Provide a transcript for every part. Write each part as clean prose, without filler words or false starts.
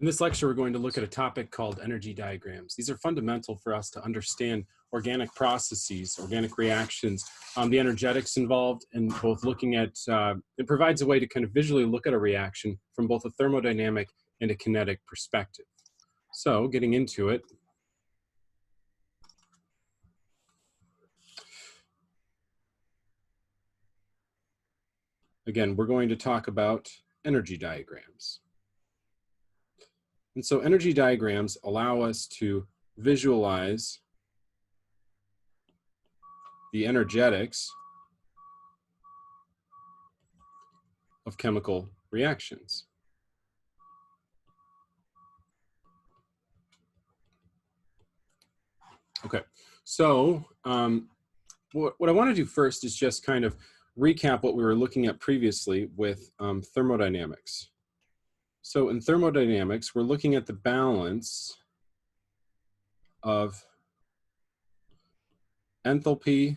In this lecture, we're going to look at a topic called energy diagrams. These are fundamental for us to understand organic processes, organic reactions, the energetics involved, and both looking at, it provides a way to kind of visually look at a reaction from both a thermodynamic and a kinetic perspective. So getting into it, again, we're going to talk about energy diagrams. And so energy diagrams allow us to visualize the energetics of chemical reactions. Okay, so what I want to do first is just kind of recap what we were looking at previously with thermodynamics. So in thermodynamics, we're looking at the balance of enthalpy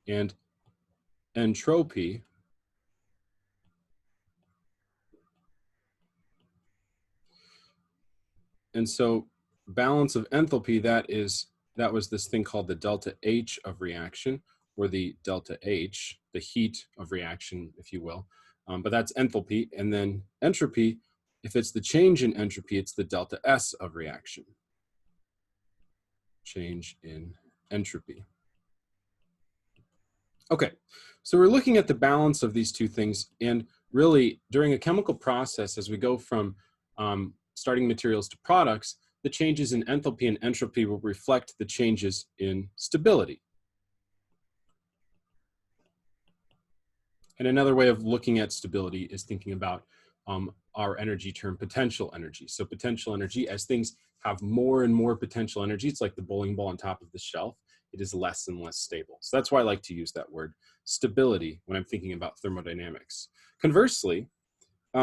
and entropy and so balance of enthalpy, that was this thing called the delta H of reaction, or the delta H, the heat of reaction, if you will. But that's enthalpy. And then entropy, if it's the change in entropy, it's the delta S of reaction. Change in entropy. Okay, so we're looking at the balance of these two things, and really during a chemical process, as we go from starting materials to products, the changes in enthalpy and entropy will reflect the changes in stability. And another way of looking at stability is thinking about our energy term, potential energy. So potential energy, as things have more and more potential energy, it's like the bowling ball on top of the shelf, it is less and less stable. So that's why I like to use that word, stability, when I'm thinking about thermodynamics. Conversely, we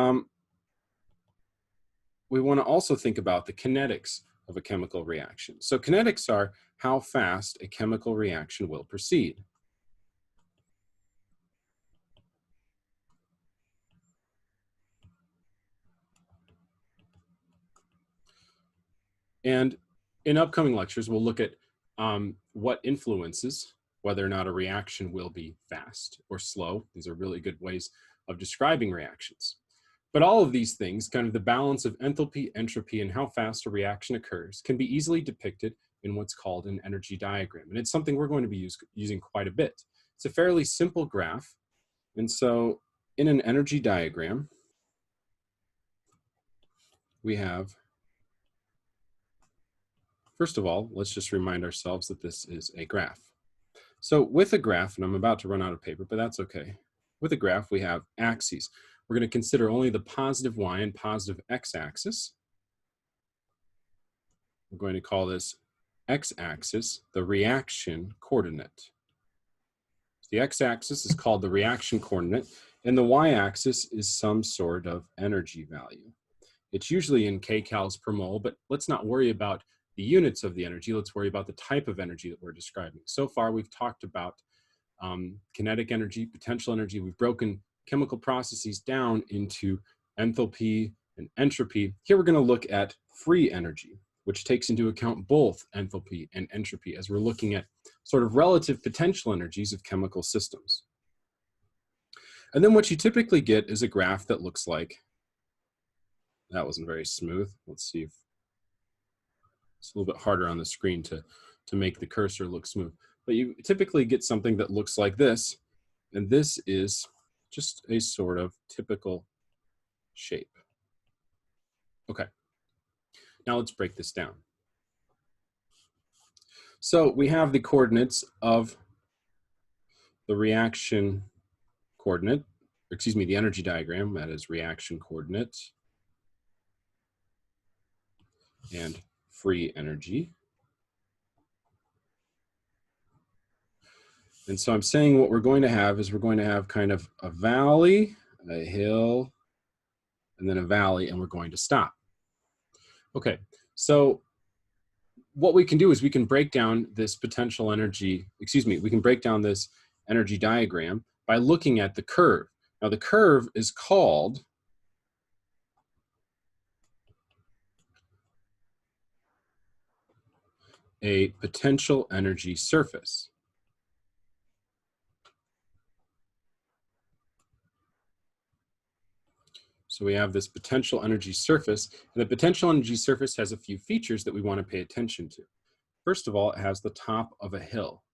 want to also think about the kinetics of a chemical reaction. So kinetics are how fast a chemical reaction will proceed. And in upcoming lectures, we'll look at what influences whether or not a reaction will be fast or slow. These are really good ways of describing reactions. But all of these things, kind of the balance of enthalpy, entropy, and how fast a reaction occurs, can be easily depicted in what's called an energy diagram. And it's something we're going to be using quite a bit. It's a fairly simple graph. And so in an energy diagram, we have, first of all, let's just remind ourselves that this is a graph. So with a graph, and I'm about to run out of paper, but that's okay. With a graph, we have axes. We're going to consider only the positive y and positive x-axis. We're going to call this x-axis the reaction coordinate. The x-axis is called the reaction coordinate, and the y-axis is some sort of energy value. It's usually in kcals per mole, but let's not worry about the units of the energy. Let's worry about the type of energy that we're describing. So far, we've talked about kinetic energy, potential energy. We've broken chemical processes down into enthalpy and entropy. Here we're going to look at free energy, which takes into account both enthalpy and entropy as we're looking at sort of relative potential energies of chemical systems. And then what you typically get is a graph that looks like, that wasn't very smooth. Let's see if it's a little bit harder on the screen to make the cursor look smooth. But you typically get something that looks like this, and this is just a sort of typical shape. Okay, now let's break this down. So we have the coordinates of the reaction coordinate, excuse me, the energy diagram, that is reaction coordinate and free energy. And so I'm saying what we're going to have is we're going to have kind of a valley, a hill, and then a valley, and we're going to stop. Okay, so what we can do is we can break down this potential energy, we can break down this energy diagram by looking at the curve. Now the curve is called a potential energy surface. So we have this potential energy surface, and the potential energy surface has a few features that we want to pay attention to. First of all, it has the top of a hill.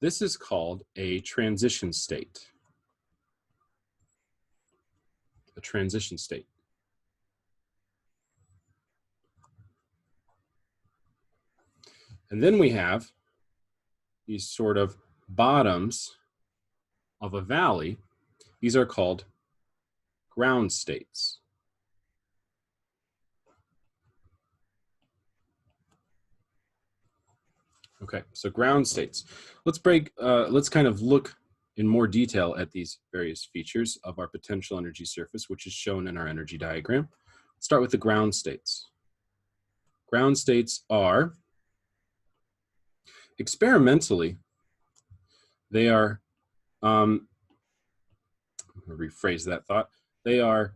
This is called a transition state. A transition state. And then we have these sort of bottoms of a valley. These are called ground states. Okay, so ground states. Let's kind of look in more detail at these various features of our potential energy surface, which is shown in our energy diagram. Let's start with the ground states. Ground states are, experimentally, they are, I'll rephrase that thought. They are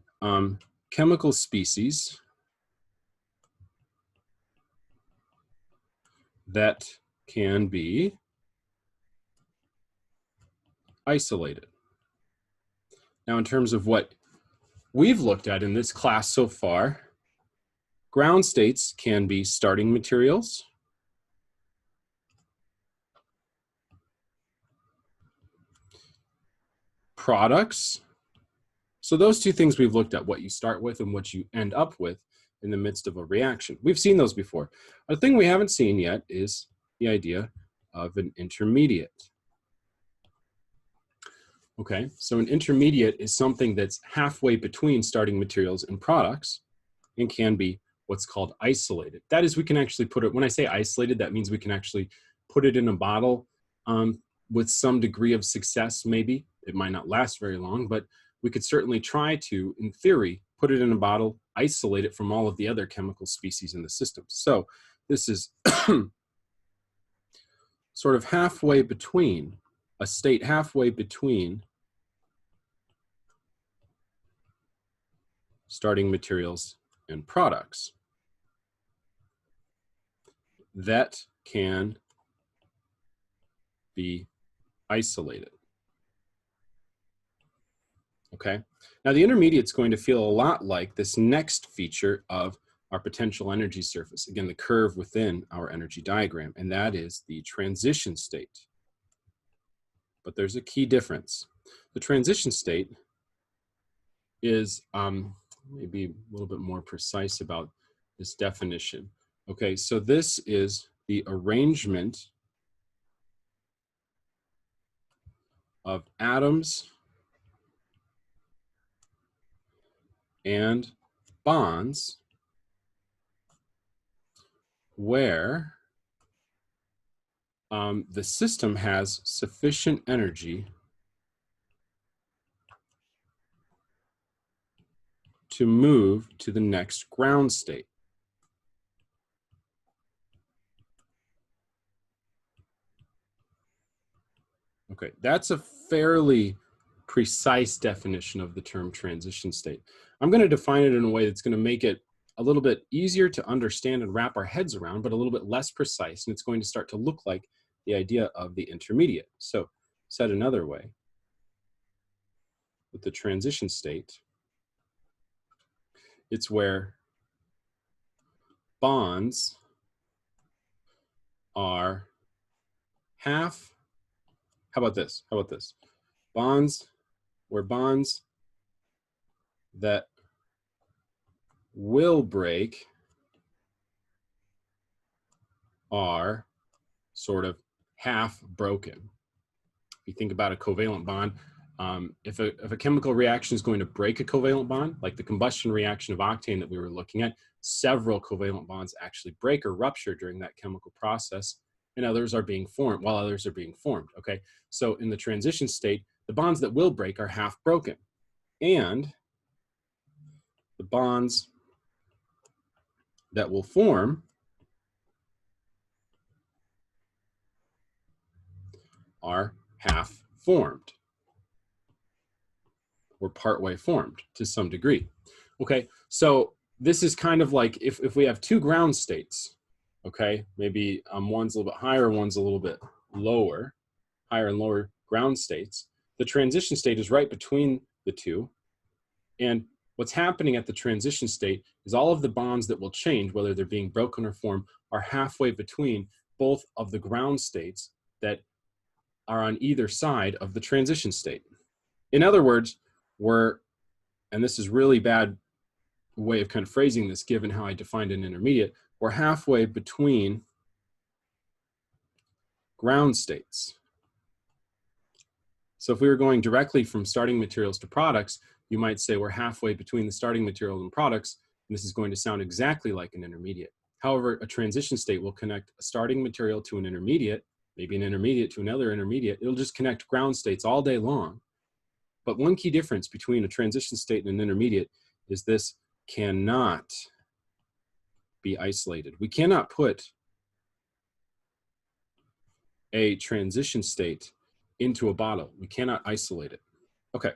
chemical species that can be isolated. Now, in terms of what we've looked at in this class so far, ground states can be starting materials, products. So those two things we've looked at, what you start with and what you end up with in the midst of a reaction. We've seen those before. The thing we haven't seen yet is the idea of an intermediate. Okay, so an intermediate is something that's halfway between starting materials and products and can be what's called isolated. That is, we can actually put it, when I say isolated, that means we can actually put it in a bottle with some degree of success, maybe. It might not last very long, but we could certainly try to, in theory, put it in a bottle, isolate it from all of the other chemical species in the system. So this is sort of halfway between, a state halfway between starting materials and products that can be isolated. Okay, now the intermediate is going to feel a lot like this next feature of our potential energy surface. Again, the curve within our energy diagram, and that is the transition state. But there's a key difference. The transition state is, maybe a little bit more precise about this definition. Okay, so this is the arrangement of atoms and bonds where the system has sufficient energy to move to the next ground state. Okay, that's a fairly precise definition of the term transition state. I'm going to define it in a way that's going to make it a little bit easier to understand and wrap our heads around, but a little bit less precise, and it's going to start to look like the idea of the intermediate. So, said another way, with the transition state, it's where bonds are half, how about this? How about this? Bonds, where bonds that will break are sort of half broken. If you think about a covalent bond, if a chemical reaction is going to break a covalent bond, like the combustion reaction of octane that we were looking at, several covalent bonds actually break or rupture during that chemical process, and others are being formed, while others are being formed, okay? So in the transition state, the bonds that will break are half broken, and the bonds that will form are half formed, or partway formed to some degree. Okay, so this is kind of like if we have two ground states, Okay, maybe one's a little bit higher, one's a little bit lower, higher and lower ground states. The transition state is right between the two. And what's happening at the transition state is all of the bonds that will change, whether they're being broken or formed, are halfway between both of the ground states that are on either side of the transition state. In other words, and this is really bad way of kind of phrasing this given how I defined an intermediate, we're halfway between ground states. So if we were going directly from starting materials to products, you might say we're halfway between the starting material and products, and this is going to sound exactly like an intermediate. However, a transition state will connect a starting material to an intermediate, maybe an intermediate to another intermediate. It'll just connect ground states all day long. But one key difference between a transition state and an intermediate is this cannot be isolated. We cannot put a transition state into a bottle. We cannot isolate it. Okay.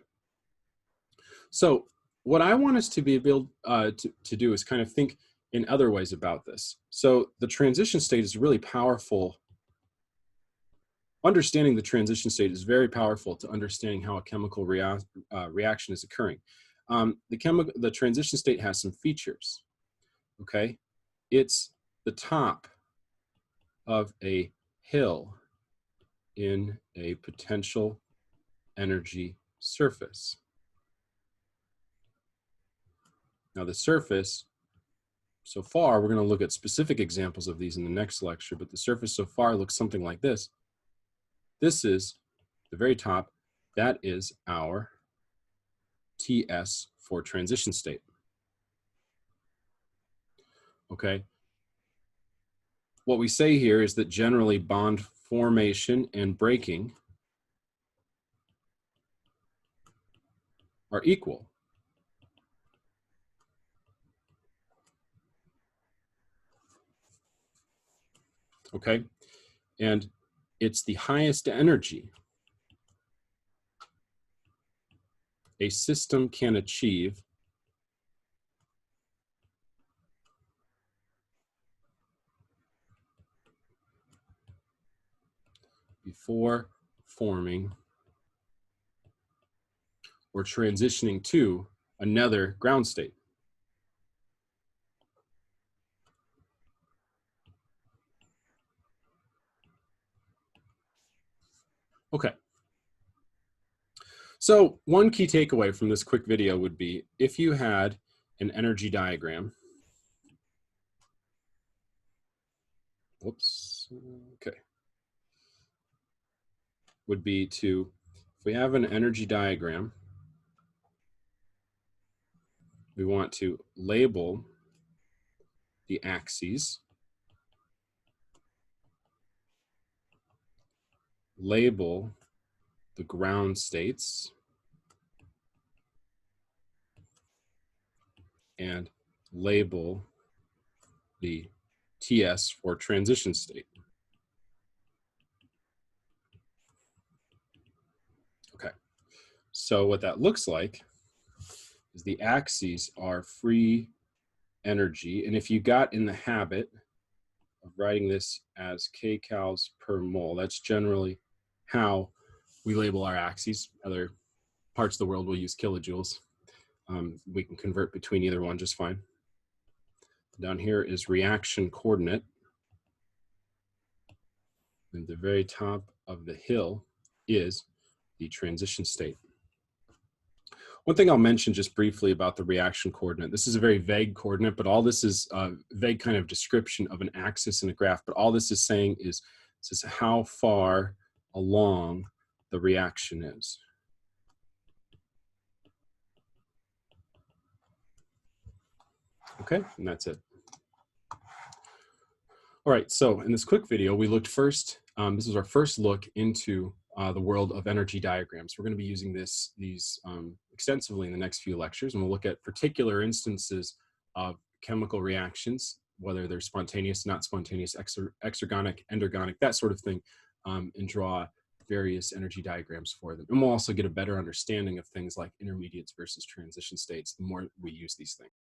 So what I want us to be able to do is kind of think in other ways about this. So the transition state is really powerful. Understanding the transition state is very powerful to understanding how a chemical reaction is occurring. The transition state has some features, okay? It's the top of a hill in a potential energy surface. Now the surface, so far, we're going to look at specific examples of these in the next lecture, but the surface so far looks something like this. This is the very top. That is our TS for transition state. Okay. What we say here is that generally bond formation and breaking are equal. Okay. And it's the highest energy a system can achieve before forming or transitioning to another ground state. Okay. So one key takeaway from this quick video would be if you had an energy diagram. Whoops. Okay. Would be to, if we have an energy diagram, we want to label the axes, label the ground states, and label the TS for transition state. Okay, so what that looks like is the axes are free energy, and if you got in the habit of writing this as kcals per mole, that's generally how we label our axes. Other parts of the world will use kilojoules. We can convert between either one just fine. Down here is reaction coordinate. And the very top of the hill is the transition state. One thing I'll mention just briefly about the reaction coordinate. This is a very vague coordinate, but all this is a vague kind of description of an axis in a graph. But all this is saying is this is how far along the reaction is. Okay, and that's it. All right, so in this quick video, we looked first, this is our first look into the world of energy diagrams. We're going to be using these extensively in the next few lectures, and we'll look at particular instances of chemical reactions, whether they're spontaneous, not spontaneous, exergonic, endergonic, that sort of thing, and draw various energy diagrams for them. And we'll also get a better understanding of things like intermediates versus transition states the more we use these things.